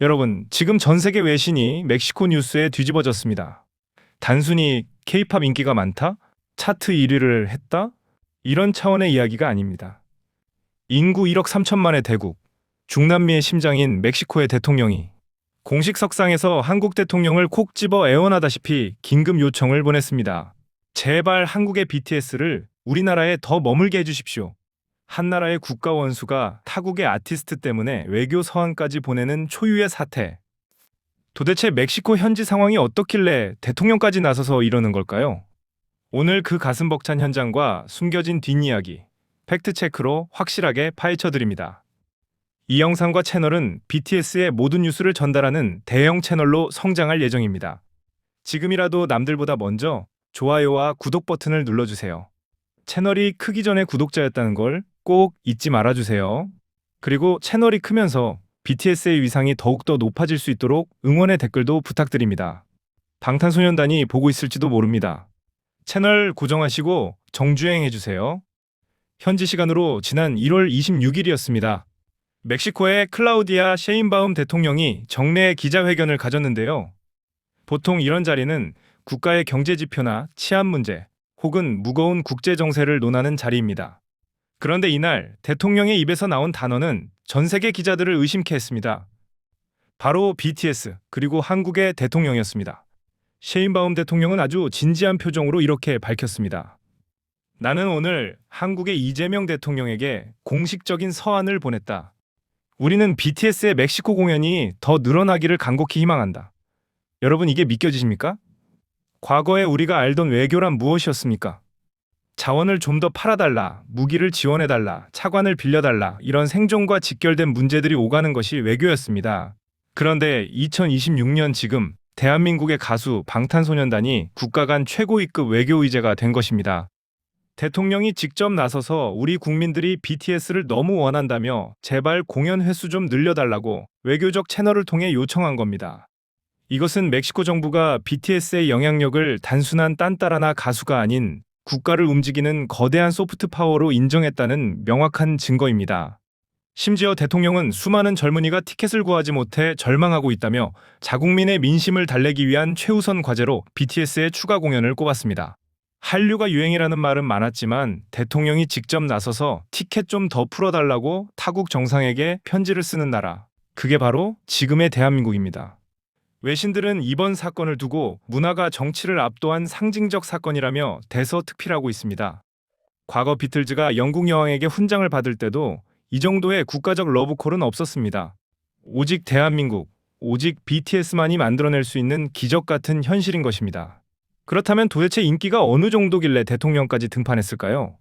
여러분, 지금 전 세계 외신이 멕시코 뉴스에 뒤집어졌습니다. 단순히 케이팝 인기가 많다? 차트 1위를 했다? 이런 차원의 이야기가 아닙니다. 인구 1억 3천만의 대국, 중남미의 심장인 멕시코의 대통령이 공식 석상에서 한국 대통령을 콕 집어 애원하다시피 긴급 요청을 보냈습니다. 제발 한국의 BTS를 우리나라에 더 머물게 해주십시오. 한 나라의 국가 원수가 타국의 아티스트 때문에 외교 서한까지 보내는 초유의 사태. 도대체 멕시코 현지 상황이 어떻길래 대통령까지 나서서 이러는 걸까요? 오늘 그 가슴 벅찬 현장과 숨겨진 뒷이야기, 팩트체크로 확실하게 파헤쳐드립니다. 이 영상과 채널은 BTS의 모든 뉴스를 전달하는 대형 채널로 성장할 예정입니다. 지금이라도 남들보다 먼저 좋아요와 구독 버튼을 눌러주세요. 채널이 크기 전에 구독자였다는 걸 꼭 잊지 말아주세요. 그리고 채널이 크면서 BTS의 위상이 더욱더 높아질 수 있도록 응원의 댓글도 부탁드립니다. 방탄소년단이 보고 있을지도 모릅니다. 채널 고정하시고 정주행해주세요. 현지 시간으로 지난 1월 26일이었습니다. 멕시코의 클라우디아 셰인바움 대통령이 정례 기자회견을 가졌는데요. 보통 이런 자리는 국가의 경제 지표나 치안 문제 혹은 무거운 국제 정세를 논하는 자리입니다. 그런데 이날 대통령의 입에서 나온 단어는 전 세계 기자들을 의심케 했습니다. 바로 BTS 그리고 한국의 대통령이었습니다. 셰인바움 대통령은 아주 진지한 표정으로 이렇게 밝혔습니다. 나는 오늘 한국의 이재명 대통령에게 공식적인 서한을 보냈다. 우리는 BTS의 멕시코 공연이 더 늘어나기를 간곡히 희망한다. 여러분, 이게 믿겨지십니까? 과거에 우리가 알던 외교란 무엇이었습니까? 자원을 좀 더 팔아달라, 무기를 지원해달라, 차관을 빌려달라, 이런 생존과 직결된 문제들이 오가는 것이 외교였습니다. 그런데 2026년 지금 대한민국의 가수 방탄소년단이 국가 간 최고위급 외교 의제가 된 것입니다. 대통령이 직접 나서서 우리 국민들이 BTS를 너무 원한다며 제발 공연 횟수 좀 늘려달라고 외교적 채널을 통해 요청한 겁니다. 이것은 멕시코 정부가 BTS의 영향력을 단순한 딴따라나 가수가 아닌 국가를 움직이는 거대한 소프트 파워로 인정했다는 명확한 증거입니다. 심지어 대통령은 수많은 젊은이가 티켓을 구하지 못해 절망하고 있다며 자국민의 민심을 달래기 위한 최우선 과제로 BTS의 추가 공연을 꼽았습니다. 한류가 유행이라는 말은 많았지만 대통령이 직접 나서서 티켓 좀 더 풀어달라고 타국 정상에게 편지를 쓰는 나라, 그게 바로 지금의 대한민국입니다. 외신들은 이번 사건을 두고 문화가 정치를 압도한 상징적 사건이라며 대서특필하고 있습니다. 과거 비틀즈가 영국 여왕에게 훈장을 받을 때도 이 정도의 국가적 러브콜은 없었습니다. 오직 대한민국, 오직 BTS만이 만들어낼 수 있는 기적 같은 현실인 것입니다. 그렇다면 도대체 인기가 어느 정도길래 대통령까지 등판했을까요?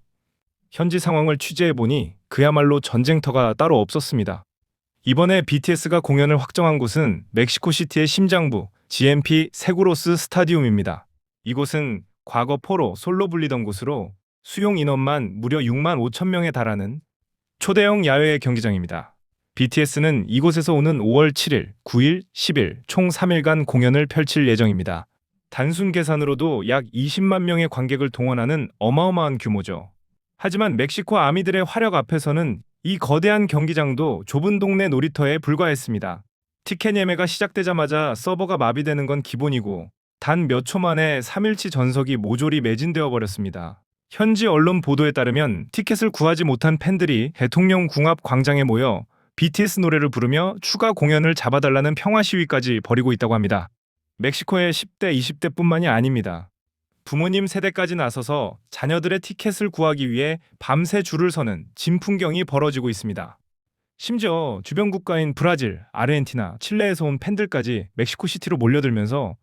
현지 상황을 취재해보니 그야말로 전쟁터가 따로 없었습니다. 이번에 BTS가 공연을 확정한 곳은 멕시코시티의 심장부 GMP 세구로스 스타디움입니다. 이곳은 과거 포로 솔로 불리던 곳으로 수용 인원만 무려 6만 5천 명에 달하는 초대형 야외 경기장입니다. BTS는 이곳에서 오는 5월 7일, 9일, 10일 총 3일간 공연을 펼칠 예정입니다. 단순 계산으로도 약 20만 명의 관객을 동원하는 어마어마한 규모죠. 하지만 멕시코 아미들의 화력 앞에서는 이 거대한 경기장도 좁은 동네 놀이터에 불과했습니다. 티켓 예매가 시작되자마자 서버가 마비되는 건 기본이고 단 몇 초 만에 3일치 전석이 모조리 매진되어 버렸습니다. 현지 언론 보도에 따르면 티켓을 구하지 못한 팬들이 대통령 궁합 광장에 모여 BTS 노래를 부르며 추가 공연을 잡아달라는 평화 시위까지 벌이고 있다고 합니다. 멕시코의 10대, 20대뿐만이 아닙니다. 부모님 세대까지 나서서 자녀들의 티켓을 구하기 위해 밤새 줄을 서는 진풍경이 벌어지고 있습니다. 심지어 주변 국가인 브라질, 아르헨티나, 칠레에서 온 팬들까지 멕시코시티로 몰려들면서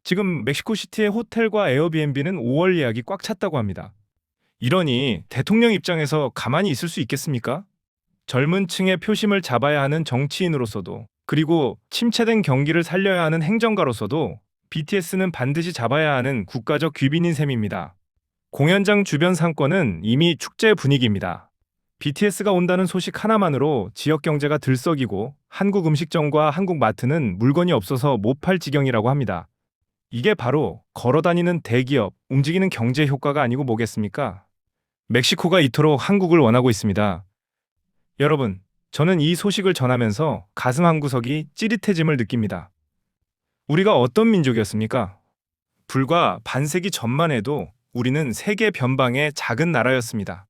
지금 멕시코시티의 호텔과 에어비앤비는 5월 예약이 꽉 찼다고 합니다. 이러니 대통령 입장에서 가만히 있을 수 있겠습니까? 젊은 층의 표심을 잡아야 하는 정치인으로서도, 그리고 침체된 경기를 살려야 하는 행정가로서도 BTS는 반드시 잡아야 하는 국가적 귀빈인 셈입니다. 공연장 주변 상권은 이미 축제 분위기입니다. BTS가 온다는 소식 하나만으로 지역 경제가 들썩이고 한국 음식점과 한국 마트는 물건이 없어서 못 팔 지경이라고 합니다. 이게 바로 걸어다니는 대기업, 움직이는 경제 효과가 아니고 뭐겠습니까? 멕시코가 이토록 한국을 원하고 있습니다. 여러분, 저는 이 소식을 전하면서 가슴 한구석이 찌릿해짐을 느낍니다. 우리가 어떤 민족이었습니까? 불과 반세기 전만 해도 우리는 세계 변방의 작은 나라였습니다.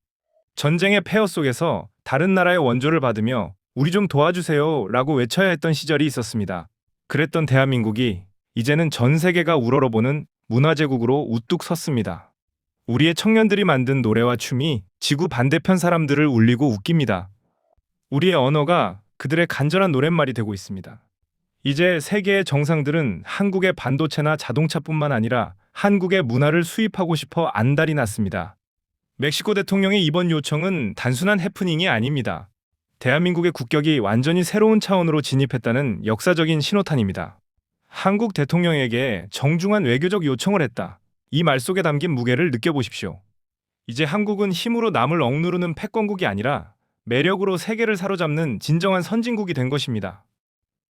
전쟁의 폐허 속에서 다른 나라의 원조를 받으며 우리 좀 도와주세요 라고 외쳐야 했던 시절이 있었습니다. 그랬던 대한민국이 이제는 전 세계가 우러러보는 문화제국으로 우뚝 섰습니다. 우리의 청년들이 만든 노래와 춤이 지구 반대편 사람들을 울리고 웃깁니다. 우리의 언어가 그들의 간절한 노랫말이 되고 있습니다. 이제 세계의 정상들은 한국의 반도체나 자동차뿐만 아니라 한국의 문화를 수입하고 싶어 안달이 났습니다. 멕시코 대통령의 이번 요청은 단순한 해프닝이 아닙니다. 대한민국의 국격이 완전히 새로운 차원으로 진입했다는 역사적인 신호탄입니다. 한국 대통령에게 정중한 외교적 요청을 했다. 이 말 속에 담긴 무게를 느껴보십시오. 이제 한국은 힘으로 남을 억누르는 패권국이 아니라 매력으로 세계를 사로잡는 진정한 선진국이 된 것입니다.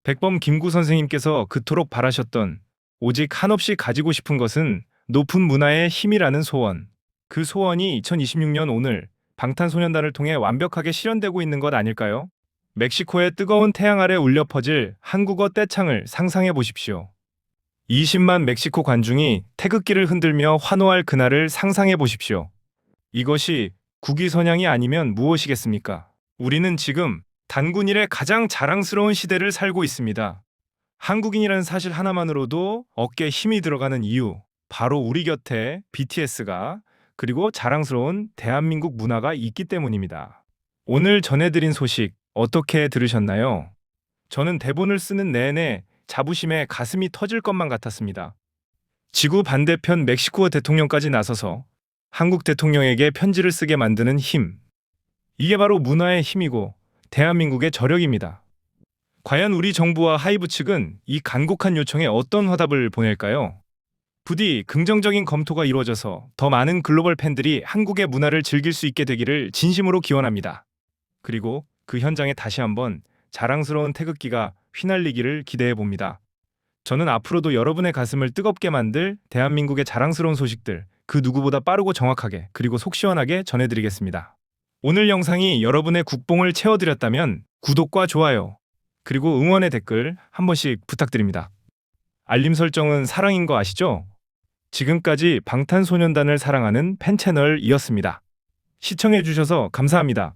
백범 김구 선생님께서 그토록 바라셨던 오직 한없이 가지고 싶은 것은 높은 문화의 힘이라는 소원. 그 소원이 2026년 오늘 방탄소년단을 통해 완벽하게 실현되고 있는 것 아닐까요? 멕시코의 뜨거운 태양 아래 울려 퍼질 한국어 떼창을 상상해 보십시오. 20만 멕시코 관중이 태극기를 흔들며 환호할 그날을 상상해 보십시오. 이것이 국위선양이 아니면 무엇이겠습니까? 우리는 지금 단군일의 가장 자랑스러운 시대를 살고 있습니다. 한국인이라는 사실 하나만으로도 어깨에 힘이 들어가는 이유, 바로 우리 곁에 BTS가 그리고 자랑스러운 대한민국 문화가 있기 때문입니다. 오늘 전해드린 소식 어떻게 들으셨나요? 저는 대본을 쓰는 내내 자부심에 가슴이 터질 것만 같았습니다. 지구 반대편 멕시코 대통령까지 나서서 한국 대통령에게 편지를 쓰게 만드는 힘. 이게 바로 문화의 힘이고 대한민국의 저력입니다. 과연 우리 정부와 하이브 측은 이 간곡한 요청에 어떤 화답을 보낼까요? 부디 긍정적인 검토가 이루어져서 더 많은 글로벌 팬들이 한국의 문화를 즐길 수 있게 되기를 진심으로 기원합니다. 그리고 그 현장에 다시 한번 자랑스러운 태극기가 휘날리기를 기대해 봅니다. 저는 앞으로도 여러분의 가슴을 뜨겁게 만들 대한민국의 자랑스러운 소식들 그 누구보다 빠르고 정확하게 그리고 속 시원하게 전해드리겠습니다. 오늘 영상이 여러분의 국뽕을 채워드렸다면 구독과 좋아요 그리고 응원의 댓글 한 번씩 부탁드립니다. 알림 설정은 사랑인 거 아시죠? 지금까지 방탄소년단을 사랑하는 팬 채널이었습니다. 시청해주셔서 감사합니다.